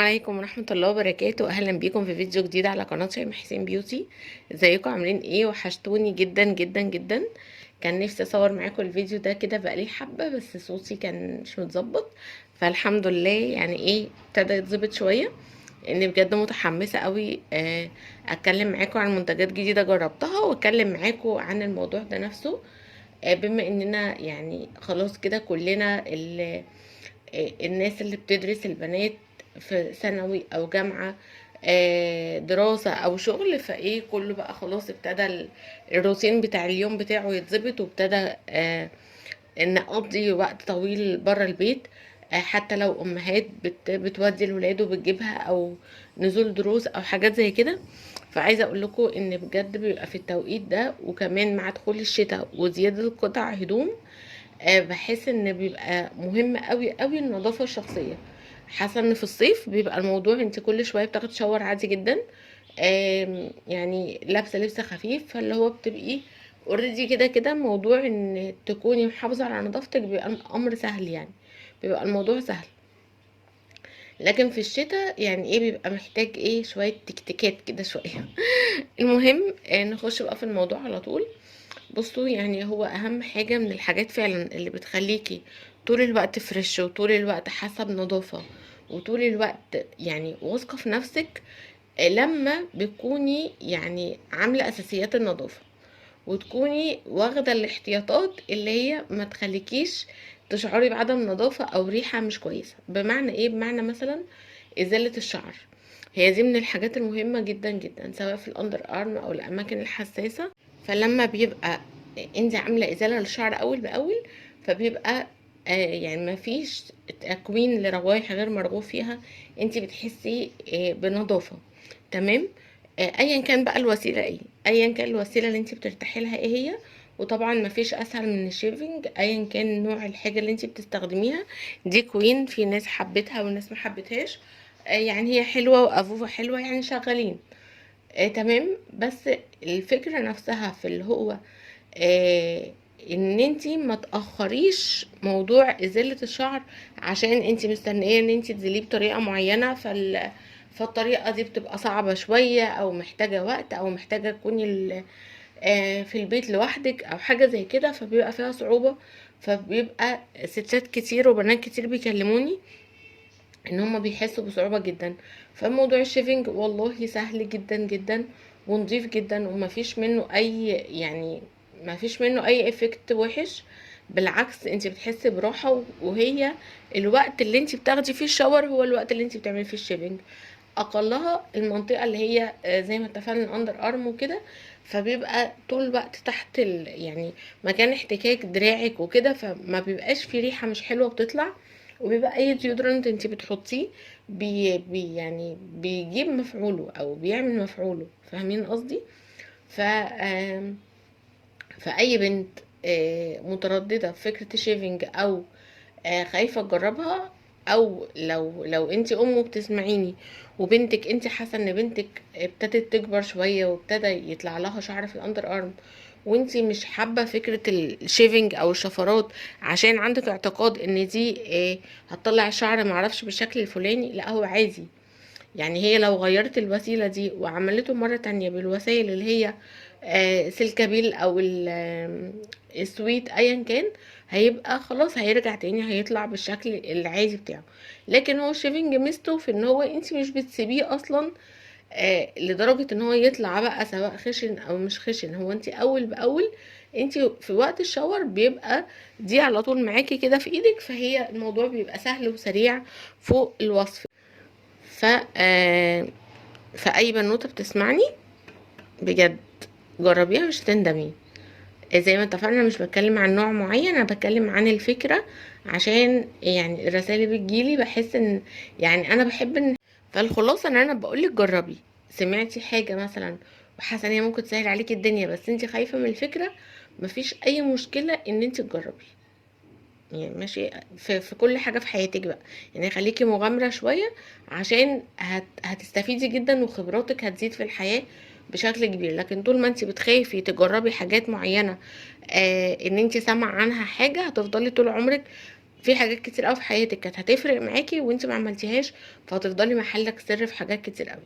عليكم ورحمة الله وبركاته. اهلا بيكم في فيديو جديد على قناة شيماء حسين بيوتي. ازيكم عاملين ايه؟ وحشتوني جدا جدا جدا. كان نفسي اصور معاكم الفيديو ده كده بقالي حبة، بس صوتي كان مش متظبط. فالحمد لله يعني ايه ابتدى يتظبط شوية. اني بجد متحمسة قوي اتكلم معاكم عن منتجات جديدة جربتها، واتكلم معاكم عن الموضوع ده نفسه. بما اننا يعني خلاص كده كلنا الناس اللي بتدرس، البنات في ثانوي او جامعة، دراسة او شغل، فايه كله بقى خلاص ابتدى الروتين بتاع اليوم بتاعه يتظبط، وابتدى نقضي وقت طويل بره البيت. حتى لو امهات بتودي الولاد وبتجيبها، او نزول دروس او حاجات زي كده. فعايزه اقول لكم ان بجد بيبقى في التوقيت ده، وكمان مع دخول الشتاء وزياده قطع هدوم، بحس ان بيبقى مهم قوي قوي النظافه الشخصيه. حاسه ان في الصيف بيبقى الموضوع انت كل شويه بتاخد شاور عادي جدا، يعني لابسه لبس خفيف، فاللي هو بتبقي اوريدي كده كده. موضوع ان تكوني محافظه على نظافتك بيبقى امر سهل، يعني بيبقى الموضوع سهل. لكن في الشتاء يعني ايه بيبقى محتاج ايه شويه تكتيكات كده شويه. المهم نخش بقى في الموضوع على طول. بصوا، يعني هو اهم حاجة من الحاجات فعلا اللي بتخليكي طول الوقت فريش، وطول الوقت حاسة بنظافة، وطول الوقت يعني واثقة في نفسك، لما بتكوني يعني عاملة اساسيات النظافة، وتكوني واخدة الاحتياطات اللي هي ما تخليكيش تشعري بعدم نظافة او ريحة مش كويسة. بمعنى ايه؟ بمعنى مثلا ازالة الشعر. هي دي من الحاجات المهمة جدا جدا، سواء في الاندر ارم او الاماكن الحساسة. فلما بيبقى انت عاملة ازالة للشعر اول باول، فبيبقى يعني ما فيش تكوين لروائح غير مرغوب فيها، انت بتحسي بنظافة. تمام. ايا كان بقى الوسيله ايه، ايا كان الوسيله اللي انت بترتاحي لها ايه هي. وطبعا مفيش اسهل من الشيفنج، ايا كان نوع الحاجه اللي انت بتستخدميها. دي كوين، في ناس حبتها وناس ما حبتهاش. يعني هي حلوه وافوفا حلوه، يعني شغالين. تمام. بس الفكره نفسها في اللي هو آه ان انتي ما تاخريش موضوع ازاله الشعر، عشان انتي مستنيه ان انتي تزيليه بطريقه معينه. فالطريقه دي بتبقى صعبه شويه، او محتاجه وقت، او محتاجه تكوني في البيت لوحدك او حاجه زي كده، فبيبقى فيها صعوبه. فبيبقى ستات كتير وبنات كتير بيكلموني ان هما بيحسوا بصعوبة جدا. فموضوع الشيفنج والله سهل جدا جدا، ونضيف جدا، ومفيش منه اي يعني مفيش منه اي افكت وحش. بالعكس انت بتحسي براحة، وهي الوقت اللي انت بتاخدي فيه الشاور هو الوقت اللي انت بتعملي فيه الشيفنج. اقلها المنطقة اللي هي زي ما اتفقنا الاندر ارم وكده. فبيبقى طول الوقت تحت يعني مكان احتكاك دراعك وكده، فما بيبقاش في ريحة مش حلوة بتطلع. وبيبقى اي ديودرنت انت بتحطيه يعني بيجيب مفعوله او بيعمل مفعوله. فاهمين قصدي؟ ف فاي بنت متردده في فكره الشيفنج، او خايفه تجربها، او لو انت ام وبتسمعيني وبنتك، انت حاسه ان بنتك ابتدت تكبر شويه وابتدى يطلع لها شعر في الاندر ارم، وانت مش حابه فكره الشيفنج او الشفرات، عشان عندك اعتقاد ان دي هتطلع الشعر معرفش بالشكل الفلاني، لا هو عادي. يعني هي لو غيرت الوسيلة دي وعملته مرة تانية بالوسائل اللي هي سلكابيل او السويت ايا كان، هيبقى خلاص هيرجع تاني هيطلع بالشكل العادي بتاعه. لكن هو الشيفنج ميزته في ان هو انت مش بتسيبيه اصلا لدرجة ان هو يطلع بقى سواء خشن او مش خشن. هو انت اول باول، انت في وقت الشاور بيبقى دي على طول معاكي كده في ايدك، فهي الموضوع بيبقى سهل وسريع فوق الوصف. ف فاي بنوته بتسمعني بجد جربيها مش هتندمي. زي ما اتفقنا مش بتكلم عن نوع معين، انا بتكلم عن الفكره، عشان يعني الرسائل اللي بتجيلي بحس ان يعني انا بحب ان فالخلاصه ان انا بقولك جربي. سمعتي حاجه مثلا وحاسه ان هي ممكن تسهل عليكي الدنيا، بس انت خايفه من الفكره، مفيش اي مشكله ان انت تجربي. يعني ماشي في كل حاجة في حياتك بقى. يعني خليكي مغامرة شوية، عشان هتستفيدي جدا، وخبراتك هتزيد في الحياة بشكل كبير. لكن طول ما انت بتخافي تجربي حاجات معينة، ان انت سامع عنها حاجة، هتفضلي طول عمرك في حاجات كتير قوي في حياتك كانت هتفرق معاكي وانت ما عملتيهاش، فهتفضلي محلك سر في حاجات كتير قوي.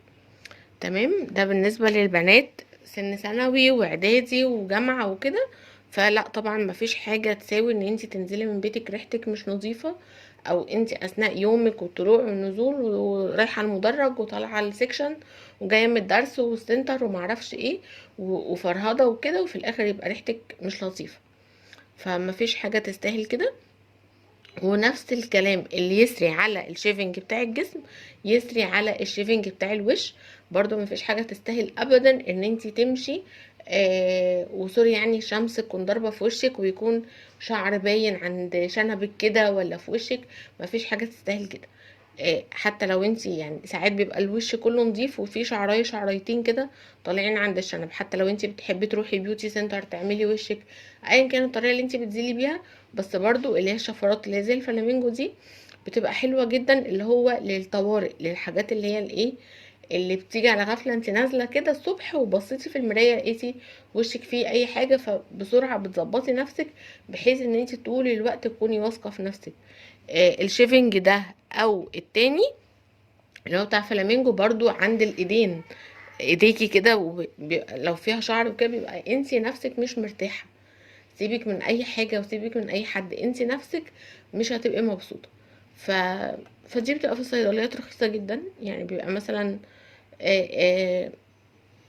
تمام، ده بالنسبة للبنات سن ثانوي واعدادي وجامعة وكده. فلا طبعا مفيش حاجة تساوي ان انت تنزلي من بيتك ريحتك مش نظيفة، او انت اثناء يومك والطلوع والنزول ورايحة المدرج وطالعة السكشن وجاية من الدرس والسنتر ومعرفش ايه وفرهضة وكده، وفي الاخر يبقى ريحتك مش لطيفة. فمفيش حاجة تستاهل كده. ونفس الكلام اللي يسري على الشيفنج بتاع الجسم يسري على الشيفنج بتاع الوش. برضو مفيش حاجة تستاهل ابدا ان انتي تمشي وسوري يعني شمس تكون ضاربة في وشك ويكون شعر باين عند شنبك كده ولا في وشك. مفيش حاجة تستاهل كده. حتى لو انتي يعني ساعات بيبقى الوش كله نظيف وفي شعرايه شعريتين كده طالعين عند الشنب، حتى لو انتي بتحبي تروحي بيوتي سنتر تعملي وشك ايا كانت الطريقه اللي انتي بتزيلي بيها، بس برضو اللي هي الشفرات اللي هي زي الفلامينجو دي بتبقى حلوه جدا، اللي هو للطوارئ، للحاجات اللي هي الايه اللي بتيجي على غفله، انت نازله كده الصبح وبصيتي في المرايه لقيتي وشك فيه اي حاجه، فبسرعه بتظبطي نفسك بحيث ان انت طول الوقت تكوني واثقه في نفسك. الشيفنج ده او التاني اللي هو بتاع فلامينجو برضو عند الايدين، ايديكي كده لو فيها شعر وكده بيبقى انتي نفسك مش مرتاحه. سيبك من اي حاجه وسيبك من اي حد، انتي نفسك مش هتبقي مبسوطه. ف فدي بتبقى في الصيدليات رخيصه جدا، يعني بيبقى مثلا آه،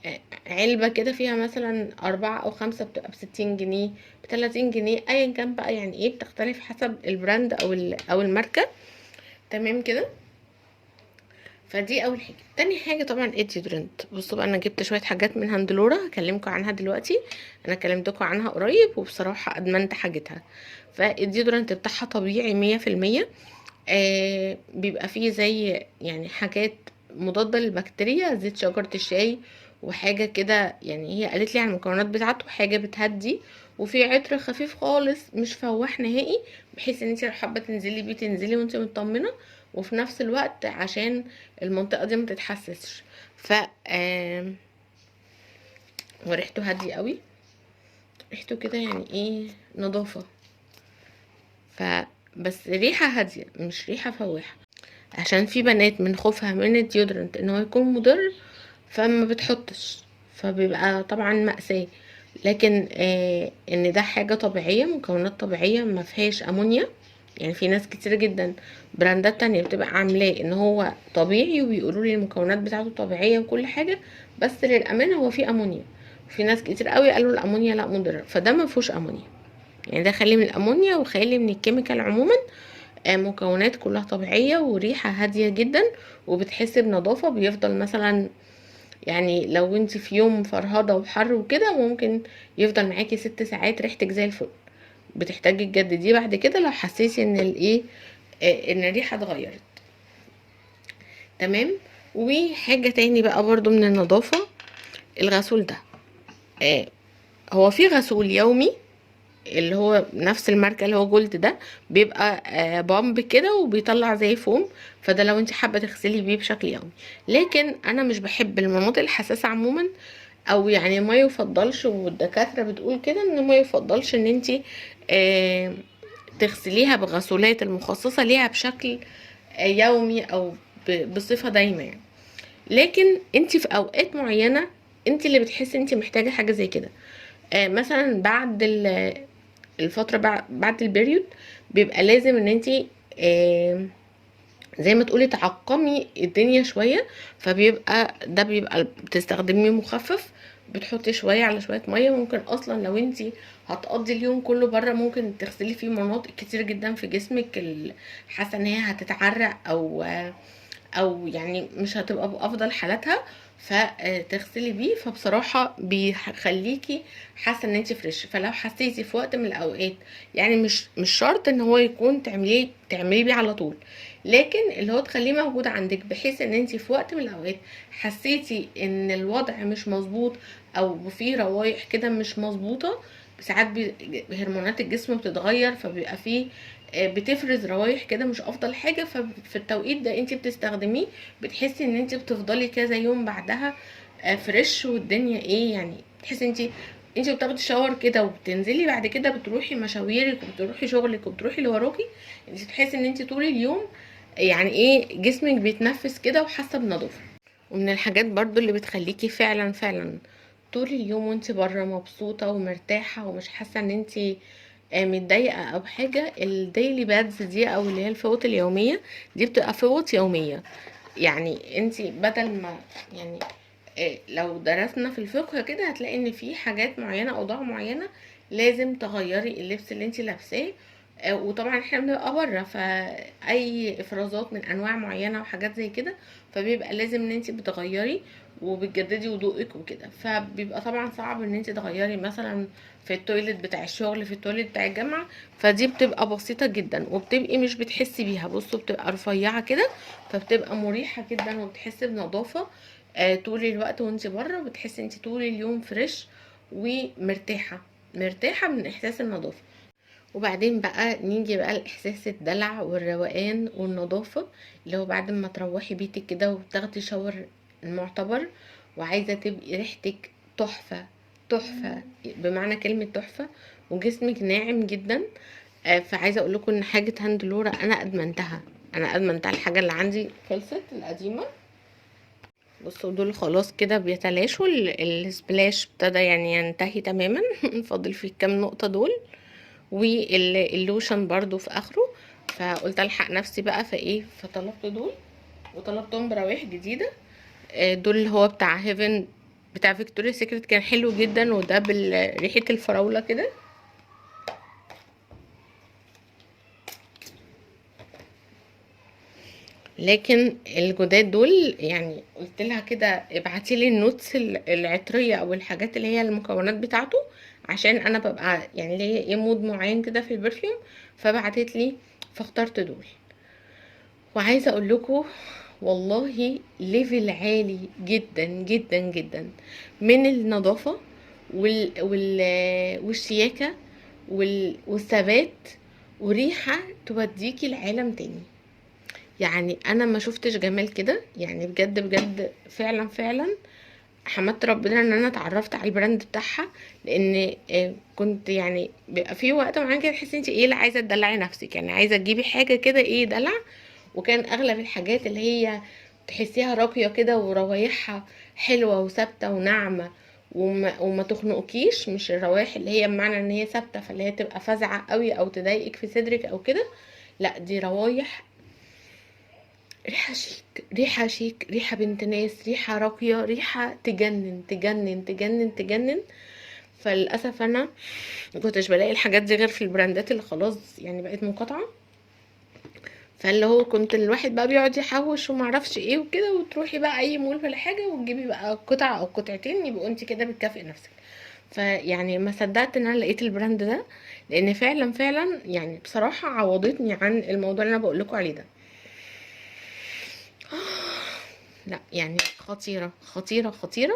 آه، علبة كده فيها مثلا 4 أو 5 بتبقى ب60 جنيه ب30 جنيه ايا كان بقى، يعني ايه بتختلف حسب البراند او الماركة. تمام كده. فدي اول حاجه. تاني حاجه طبعا الديودرنت. بصوا بقى انا جبت شويه حاجات من هندلورا هكلمكم عنها دلوقتي. انا كلمتكم عنها قريب وبصراحه ادمنت حاجتها. فالديودرنت بتاعها طبيعي 100%. بيبقى فيه زي يعني حاجات مضاده للبكتيريا، زيت شجره الشاي وحاجه كده، يعني هي قالت لي على المكونات بتاعته حاجه بتهدي، وفي عطر خفيف خالص مش فواح نهائي، بحيث ان انت لو حابه تنزلي بيه تنزلي وانت مطمنه، وفي نفس الوقت عشان المنطقه دي ما تتحسسش. ف وريحته هاديه قوي، ريحته كده يعني ايه نظافه. ف بس ريحه هاديه مش ريحه فواحه، عشان في بنات من خوفها من الديودرنت ان هو يكون مضر فما بتحطش، فبيبقى طبعا مأساة. لكن ان ده حاجة طبيعية مكونات طبيعية ما فيهاش امونيا. يعني في ناس كتير جدا براندات تانية بتبقى عاملاه ان هو طبيعي وبيقولوا لي المكونات بتاعته طبيعية وكل حاجة، بس للأمانة هو فيه امونيا. في ناس كتير قوي قالوا الامونيا لا مضر، فده ما فيهوش امونيا. يعني ده خلي من الامونيا وخلي من الكيميكال عموما. مكونات كلها طبيعية وريحة هادية جدا، وبتحس بنظافة. بيفضل مثلا يعني لو انت في يوم فرهضة وحر وكده ممكن يفضل معاكي 6 ساعات ريحتك زي الفل. بتحتاجي تجدديه بعد كده لو حسيتي ان الايه ان الريحة اتغيرت. تمام. وحاجة تاني بقى برضو من النظافة، الغسول ده. آه، هو في غسول يومي اللي هو نفس الماركة اللي هو جولد ده، بيبقى بامب كده وبيطلع زي فوم، فده لو انت حابة تغسلي بيه بشكل يومي. لكن انا مش بحب المناطق الحساسة عموما، او يعني ما يفضلش، والدكاترة بتقول كده ان ما يفضلش ان انت تغسليها بغسولات المخصصة ليها بشكل يومي او بصفة دايمة يعني. لكن انت في اوقات معينة انت اللي بتحسي انت محتاجة حاجة زي كده. مثلا بعد الفترة بعد البريود بيبقى لازم ان انتي زي ما تقولي تعقمي الدنيا شوية. فبيبقى ده بيبقى بتستخدميه مخفف، بتحطي شوية على شوية مية. ممكن اصلا لو انتي هتقضي اليوم كله برا ممكن تغسلي فيه مناطق كتير جدا في جسمك حاسة ان هي هتتعرق او يعني مش هتبقى بافضل حالاتها، فتغسلي بيه. فبصراحة بيخليكي حاسة ان انت فريش. فلو حسيتي في وقت من الاوقات، يعني مش شرط ان هو يكون تعمليه بيه على طول، لكن اللي هو تخليه موجود عندك بحيث ان انت في وقت من الاوقات حسيتي ان الوضع مش مظبوط او في روايح كده مش مظبوطة. ساعات هرمونات الجسم بتتغير فبيبقى فيه بتفرز روايح كده مش افضل حاجة، ففي التوقيت ده انت بتستخدميه بتحسي ان انت بتفضلي كذا يوم بعدها فريش، والدنيا ايه يعني تحسي انت انت بتاخدي شاور كده وبتنزلي بعد كده بتروحي مشاويرك وبتروحي شغلك وبتروحي اللي وراكي، انت تحسي ان انت طول اليوم يعني ايه جسمك بيتنفس كده وحاسه بنظافه. ومن الحاجات برضو اللي بتخليكي فعلا فعلا طول اليوم وانت بره مبسوطه ومرتاحه ومش حاسه ان انت متضايقه او حاجه، الديلي بادز دي او اللي هي الفوط اليوميه دي بتبقى فوط يوميه. يعني انت بدل ما يعني لو درسنا في الفقه كده هتلاقي ان في حاجات معينه اوضاع معينه لازم تغيري اللبس اللي انت لابساه. وطبعا احنا بنبقى بره فاي افرازات من انواع معينه وحاجات زي كده، فبيبقى لازم ان انت بتغيري وبتجددي وضوءك وكده، فبيبقى طبعا صعب ان انت تغيري مثلا في التويليت بتاع الشغل في التويليت بتاع الجامعه. فدي بتبقى بسيطه جدا وبتبقي مش بتحسي بيها، بصوا بتبقى رفيعه كده فبتبقى مريحه جدا وبتحسي بنظافه طول الوقت وانت بره، بتحسي انت طول اليوم فريش ومرتاحه، مرتاحه من احساس النظافه. وبعدين بقى نيجي بقى لاحساس الدلع والروقان والنظافه، اللي هو بعد ما تروحي بيتك كده وتاخدي شاور المعتبر وعايزه تبقي ريحتك تحفه، تحفه بمعنى كلمه تحفه، وجسمك ناعم جدا. فعايزه اقول لكم ان حاجه هاندلورا انا ادمنتها الحاجه اللي عندي خلصت القديمه. بصوا دول خلاص كده بيتلاشوا، السبلاش ابتدى يعني ينتهي تماما فاضل فيه كام نقطة دول، واللوشن برضو في اخره. فقلت الحق نفسي بقى فايه فطلبت دول وطلبتهم بروايح جديدة. دول اللي هو بتاع هيفن بتاع فيكتوريا سيكريت كان حلو جدا، وده بريحة الفراولة كده. لكن الجداد دول يعني قلت لها كده ابعتي لي النوتس العطريه او الحاجات اللي هي المكونات بتاعته، عشان انا ببقى يعني ليا ايه مود معين كده في البرفيوم، فبعتت لي فاخترت دول. وعايزه اقول لكم والله ليفل عالي جدا جدا جدا من النظافه والشياكه والثبات، وريحه توديكي لعالم تاني. يعني انا ما شفتش جمال كده، يعني بجد بجد فعلا فعلا حمدت ربنا ان انا اتعرفت على البراند بتاعها. لان كنت يعني بيبقى في وقت معين كده تحسي انت ايه اللي عايزه تدلعي نفسك، يعني عايزه تجيبي حاجه كده ايه دلع. وكان اغلب الحاجات اللي هي تحسيها راقيه كده وروايحها حلوه وثابته وناعمه وما تخنقكيش، مش الروايح اللي هي بمعنى ان هي ثابته فاللي هي تبقى فزعه قوي او تضايقك في صدرك او كده. لا دي روايح ريحة شيك، ريحة شيك، ريحة بنت ناس، ريحة راقية، ريحة تجنن تجنن تجنن تجنن. فللأسف أنا مكنتش بلاقي الحاجات دي غير في البراندات اللي خلاص يعني بقت منقطعة. فاللي هو كنت الواحد بقى بيقعد يحوش ومعرفش ايه وكده، وتروحي بقى اي مول ولا حاجة وتجيبي بقى قطعة او قطعتين يبقوا انت كده بتكافئي نفسك. فيعني ما صدقت ان انا لقيت البراند ده، لان فعلا فعلا يعني بصراحة عوضتني عن الموضوع اللي انا بقول لكم عليه ده. لا يعني خطيرة خطيرة خطيرة.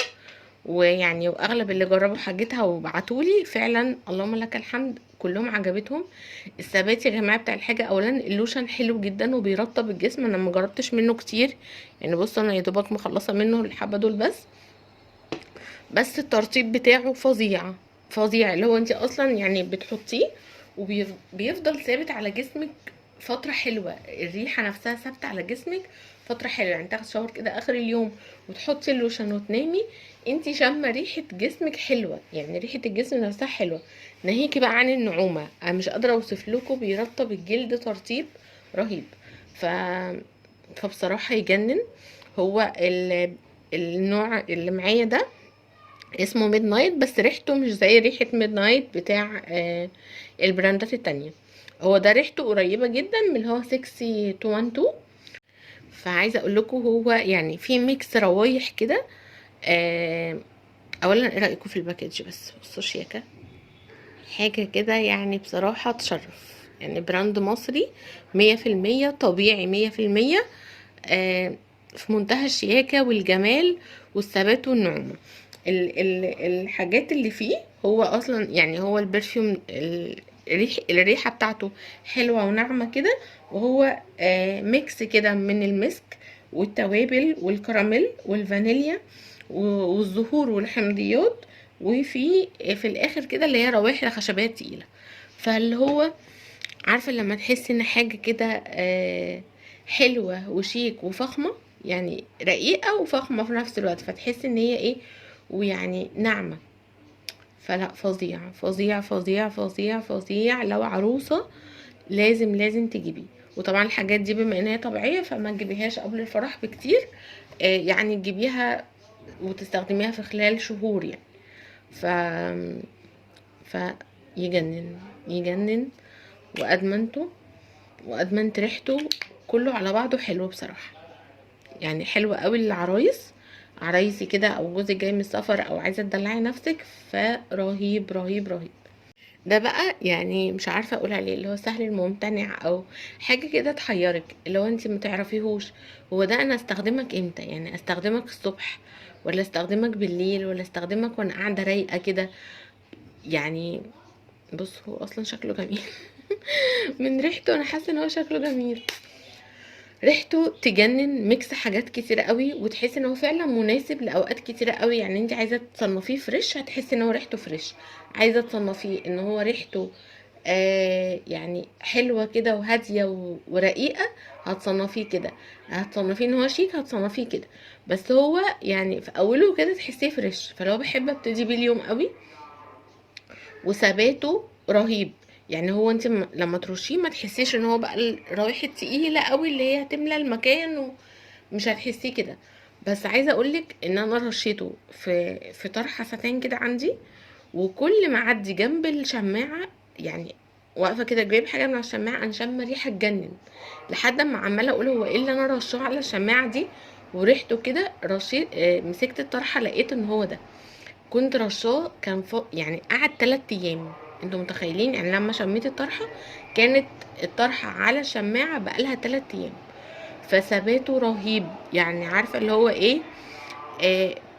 ويعني واغلب اللي جربوا حاجتها وبعتولي فعلا اللهم لك الحمد كلهم عجبتهم. الثبات يا جماعه بتاع الحاجه، اولا اللوشن حلو جدا وبيرطب الجسم، انا ما جربتش منه كتير يعني، بصوا انا يا دوبك مخلصه منه الحبه دول بس الترطيب بتاعه فظيع فظيع، اللي هو انت اصلا يعني بتحطيه وبيفضل ثابت على جسمك فترة حلوة، الريحة نفسها ثابتة على جسمك فترة حلوة. يعني تاخد شاور كده اخر اليوم وتحطي اللوشن وتنامي انتي شامة ريحة جسمك حلوة، يعني ريحة الجسم نفسها حلوة. ناهيكي بقى عن النعومة، انا مش قادرة اوصف لكم بيرطب الجلد ترطيب رهيب. ف... فبصراحة يجنن. هو النوع اللي معايا ده اسمه ميد نايت، بس ريحته مش زي ريحة ميد نايت بتاع البراندات التانية. هو ده ريحته قريبة جدا من اللي هو 6212. فعايزة اقول لكم هو يعني في ميكس روايح كده. اولا ايه رأيكم في الباكج؟ بس بصوا شياكة حاجة كده يعني بصراحة تشرف، يعني براند مصري 100% طبيعي 100%. في منتهى الشياكة والجمال والثبات والنعومة. الحاجات اللي فيه هو اصلا يعني هو البرفيوم الريحة بتاعته حلوة وناعمة كده، وهو ميكس كده من المسك والتوابل والكراميل والفانيليا والزهور والحمضيات في الاخر كده اللي هي روايح لخشبات تقيله. فاللي هو عارفه لما تحسي ان حاجه كده حلوه وشيك وفخمه، يعني رقيقه وفخمه في نفس الوقت، فتحسي ان هي ايه، ويعني ناعمه. فلا، فظيع فظيع فظيع فظيع فظيع. لو عروسه لازم تجيبيه. وطبعا الحاجات دي بما ان هي طبيعيه فما تجيبيهاش قبل الفرح بكتير، يعني تجيبيها وتستخدميها في خلال شهور يعني. ف ف يجنن يجنن. وادمنته وادمنت ريحته، كله على بعضه حلو بصراحه. يعني حلو قوي للعرايس، عرايسي كده او جوزك جاي من السفر او عايزه تدلعي نفسك، فرهيب رهيب رهيب. ده بقى يعني مش عارفه اقول عليه اللي هو سهل الممتنع، او حاجه كده تحيرك، اللي هو انت ما تعرفيهوش هو ده انا استخدمك امتى. يعني استخدمك الصبح، ولا استخدمك بالليل، ولا استخدمك وانا قاعده رايقه كده يعني. بص هو اصلا شكله جميل. من ريحته انا حاسه ان هو شكله جميل. ريحته تجنن، ميكس حاجات كتيرة قوي، وتحسي ان هو فعلا مناسب لاوقات كتيرة قوي. يعني انت عايزه تصنفيه فريش هتحسي ان هو ريحته فريش، عايزه تصنفيه ان هو ريحته يعني حلوه كده وهاديه ورقيقه هتصنفيه كده، هتصنفيه ان هو شيك هتصنفيه كده. بس هو يعني في اوله كده تحسيه فريش، فلو بحب ابتدي بيه اليوم قوي. وثباته رهيب. يعني هو انت لما ترشيه ما تحسيش ان هو بقى الروايح التقيله قوي اللي هي هتملى المكان، ومش هتحسيه كده. بس عايزه اقولك ان انا رشيته في طرحه ستان كده عندي، وكل ما اعدي جنب الشماعه يعني واقفه كده جايب حاجه من على الشماعه انا شامه ريحه تجنن. لحد ما عماله اقول هو ايه اللي انا رشاه على الشماعه دي وريحته كده. رشيت مسكت الطرحه لقيت ان هو ده كنت رشاه. كان يعني قعد 3 ايام. انتوا متخيلين؟ يعني لما شميت الطرحه كانت الطرحه على الشماعه بقالها 3 ايام. فثباته رهيب. يعني عارفه اللي هو ايه،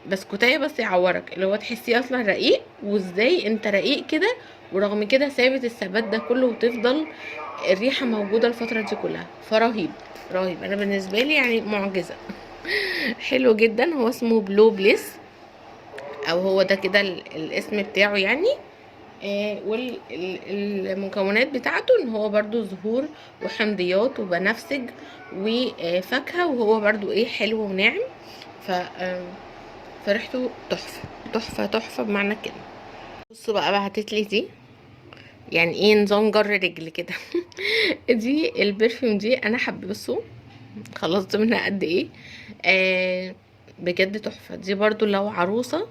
بسكوتايه بس يعورك، اللي هو تحسيه اصلا رقيق، وازاي انت رقيق كده ورغم كده ثابت الثبات ده كله، وتفضل الريحه موجوده الفتره دي كلها. فرهيب رهيب. انا بالنسبه لي يعني معجزه. حلو جدا. هو اسمه بلو بليس، او هو ده كده الاسم بتاعه يعني. والمكونات بتاعته ان هو برضو زهور وحمضيات وبنفسج وفاكهه، وهو برضو ايه حلو وناعم. ف فريحته تحفه تحفه تحفه بمعنى الكلمه. بصوا بقى بعتت لي دي، يعني ايه نظام جر رجل كده. دي البرفيوم دي انا حابه. بصوا خلصت منها قد ايه. بجد تحفه. دي برضو لو عروسه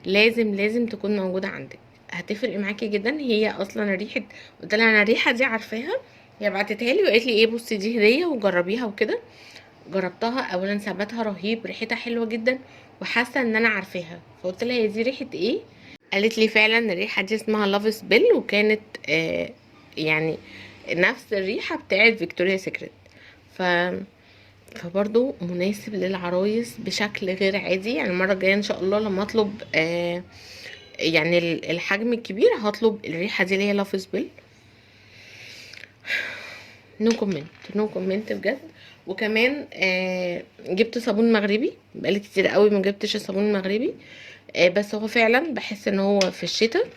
لازم تكون موجوده عندك، هتفرق معاكي جدا. هي اصلا ريحه، قلت لها انا الريحه دي عارفاها. هي بعتتها لي وقالت لي ايه بصي دي هديه وجربيها وكده. جربتها. اولا ثباتها رهيب، ريحتها حلوه جدا، وحاسه ان انا عارفاها. فقلت لها هي دي ريحه ايه؟ قالت لي فعلا الريحه دي اسمها لاف سبيل، وكانت يعني نفس الريحه بتاعت فيكتوريا سيكريت. ف فبرضو مناسب للعرايس بشكل غير عادي. يعني المره الجايه ان شاء الله لما اطلب يعني الحجم الكبير هطلب الريحه دي اللي هي لاف سبيل. نو كومنت نو كومنت بجد. وكمان جبت صابون مغربي، بقالي كتير قوي ما جبتش الصابون المغربي. بس هو فعلا بحس ان هو في الشتاء،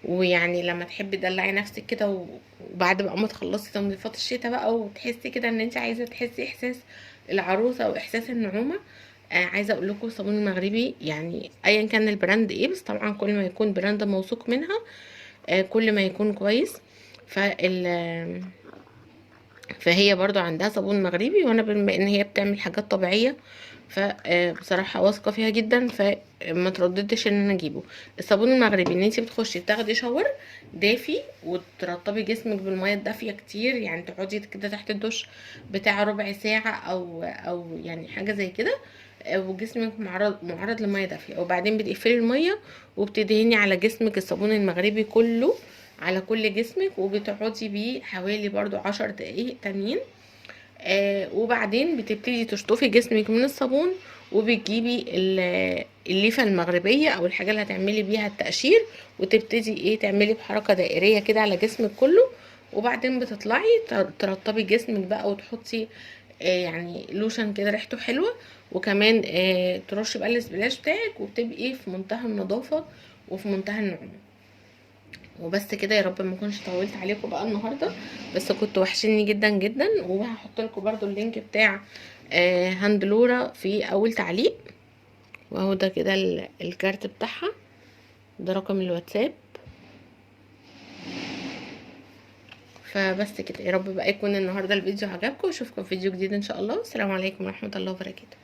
ويعني لما تحبي تدلعي نفسك كده وبعد بقى ما تخلصي تنظيفات الشتاء بقى، وتحسي كده ان انت عايزه تحسي احساس العروسه واحساس النعومه. عايزه اقول لكم الصابون المغربي يعني ايا كان البراند ايه، بس طبعا كل ما يكون براند موثوق منها كل ما يكون كويس. فهي برضو عندها صابون مغربي، وانا بما ان هي بتعمل حاجات طبيعيه فبصراحه واثقه فيها جدا، فما ترددش ان انا اجيبه. الصابون المغربي ان انت بتخشي تاخدي شاور دافي وترطبي جسمك بالميه الدافيه كتير، يعني تقعدي كده تحت الدش بتاع ربع ساعه او يعني حاجه زي كده، وجسمك معرض لميه دافيه، وبعدين بتقفلي الميه وبتدهني على جسمك الصابون المغربي كله على كل جسمك، وبتقعدي بيه حوالي برضو 10 دقايق تانيين. وبعدين بتبتدي تشطفي جسمك من الصابون، وبتجيبي الليفه المغربيه او الحاجه اللي هتعملي بيها التقشير، وتبتدي ايه تعملي بحركه دائريه كده على جسمك كله. وبعدين بتطلعي ترطبي جسمك بقى وتحطي يعني لوشن كده ريحته حلوه، وكمان ترشي بقى السبلاش بتاعك، وبتبقي في منتهى النظافه وفي منتهى النعومه. وبس كده، يا رب ما اكونش طولت عليكم بقى النهارده، بس كنت وحشني جدا جدا. وهحط لكم برده اللينك بتاع هاندلورا في اول تعليق. واهو ده كده الكارت بتاعها، ده رقم الواتساب. فبس كده، يا رب بقى يكون النهارده الفيديو عجبكم، واشوفكم في فيديو جديد ان شاء الله. السلام عليكم ورحمه الله وبركاته.